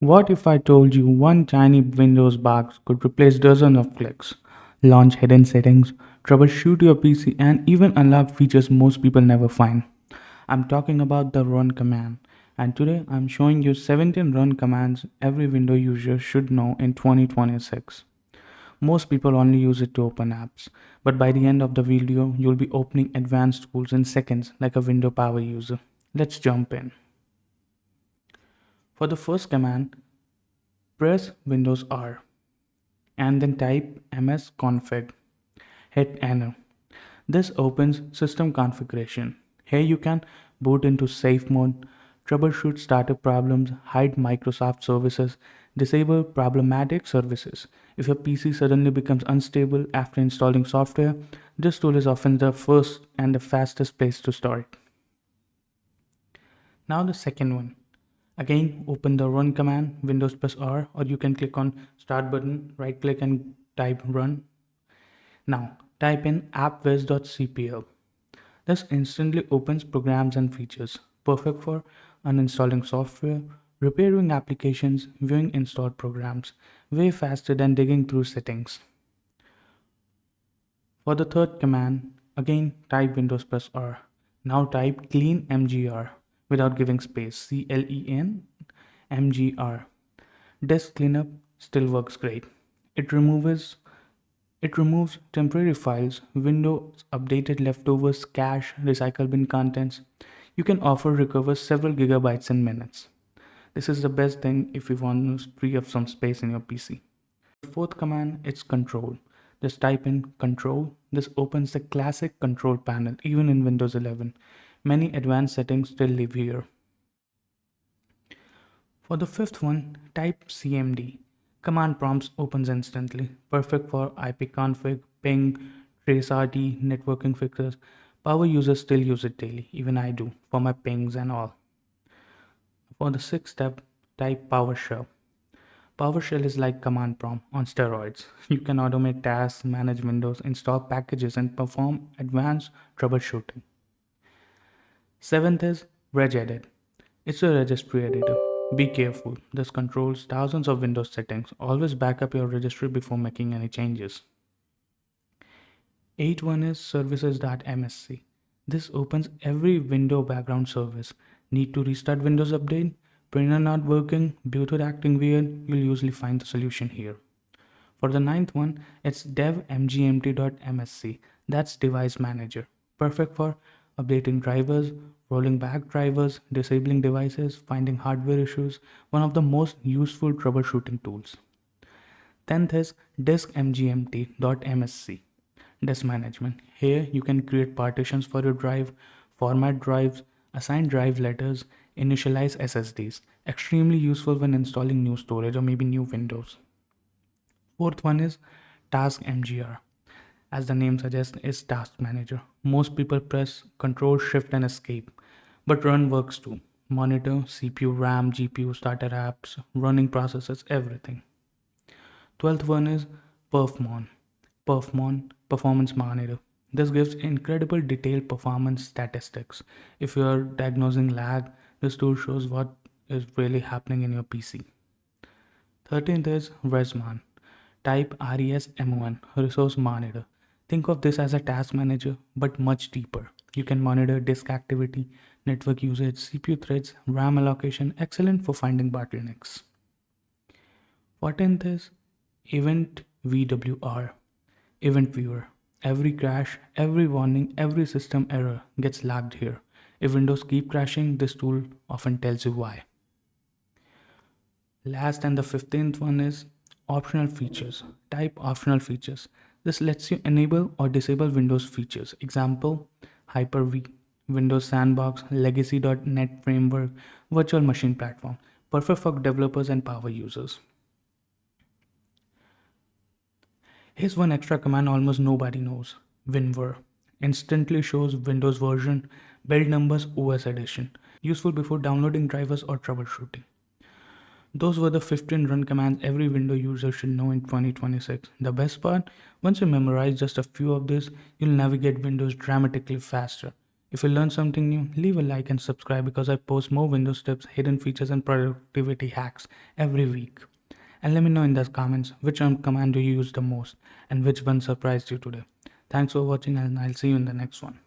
What if I told you one tiny Windows box could replace dozens of clicks, launch hidden settings, troubleshoot your PC, and even unlock features most people never find? I'm talking about the run command. And today I'm showing you 17 run commands every Windows user should know in 2026. Most people only use it to open apps, but by the end of the video, you'll be opening advanced tools in seconds like a Windows Power user. Let's jump in. For the first command, press Windows R and then type msconfig. Hit enter. This opens system configuration. Here you can boot into safe mode, troubleshoot startup problems, hide Microsoft services, disable problematic services. If your PC suddenly becomes unstable after installing software, this tool is often the first and the fastest place to start. Now the second one. Again, open the run command, Windows plus R, or you can click on start button, right click and type run. Now type in appwiz.cpl. This instantly opens programs and features, perfect for uninstalling software, repairing applications, viewing installed programs, way faster than digging through settings. For the third command, again type Windows plus R. Now type clean mgr without giving space, clean mgr. Disk cleanup still works great. It removes it removes temporary files, Windows updated leftovers, cache, recycle bin contents. You can offer recover several gigabytes in minutes. This is the best thing if you want to free up some space in your PC. Fourth command is control. Just type in control. This opens the classic control panel even in Windows 11. Many advanced settings still live here. For the fifth one, type cmd. Command prompts opens instantly, perfect for ipconfig, ping, traceRT, networking fixes. Power users still use it daily, even I do, for my pings and all. For the sixth step, type PowerShell. PowerShell is like command prompt on steroids. You can automate tasks, manage windows, install packages, and perform advanced troubleshooting. Seventh is regedit. It's a registry editor. Be careful, this controls thousands of Windows settings. Always back up your registry before making any changes. 8th one is services.msc. This opens every window background service. Need to restart Windows Update? Printer not working? Bluetooth acting weird? You'll usually find the solution here. For the ninth one, it's devmgmt.msc. That's device manager. Perfect for updating drivers, rolling back drivers, disabling devices, finding hardware issues. One of the most useful troubleshooting tools. 10th is diskmgmt.msc. Disk management. Here you can create partitions for your drive, format drives, assign drive letters, initialize SSDs. Extremely useful when installing new storage or maybe new Windows. Fourth one is Task MGR. As the name suggests, is task manager. Most people press Control Shift and Escape, but run works too. Monitor, CPU, RAM, GPU, starter apps, running processes, everything. 12th one is Perfmon Performance Monitor. This gives incredible detailed performance statistics. If you are diagnosing lag, this tool shows what is really happening in your PC. 13th is Resmon. Type RESMON, Resource Monitor. Think of this as a task manager, but much deeper. You can monitor disk activity, network usage, CPU threads, RAM allocation, excellent for finding bottlenecks. 14th is Event VWR, Event Viewer. Every crash, every warning, every system error gets logged here. If Windows keep crashing, this tool often tells you why. Last and the 15th one is optional features. Type optional features. This lets you enable or disable Windows features. Example, Hyper-V, Windows Sandbox, Legacy.NET Framework, Virtual Machine Platform. Perfect for developers and power users. Here's one extra command almost nobody knows. win+r. Instantly shows Windows version, build numbers, OS edition. Useful before downloading drivers or troubleshooting. Those were the 15 run commands every Windows user should know in 2026. The best part, once you memorize just a few of these, you'll navigate Windows dramatically faster. If you learned something new, leave a like and subscribe because I post more Windows tips, hidden features, and productivity hacks every week. And let me know in the comments which command do you use the most and which one surprised you today. Thanks for watching, and I'll see you in the next one.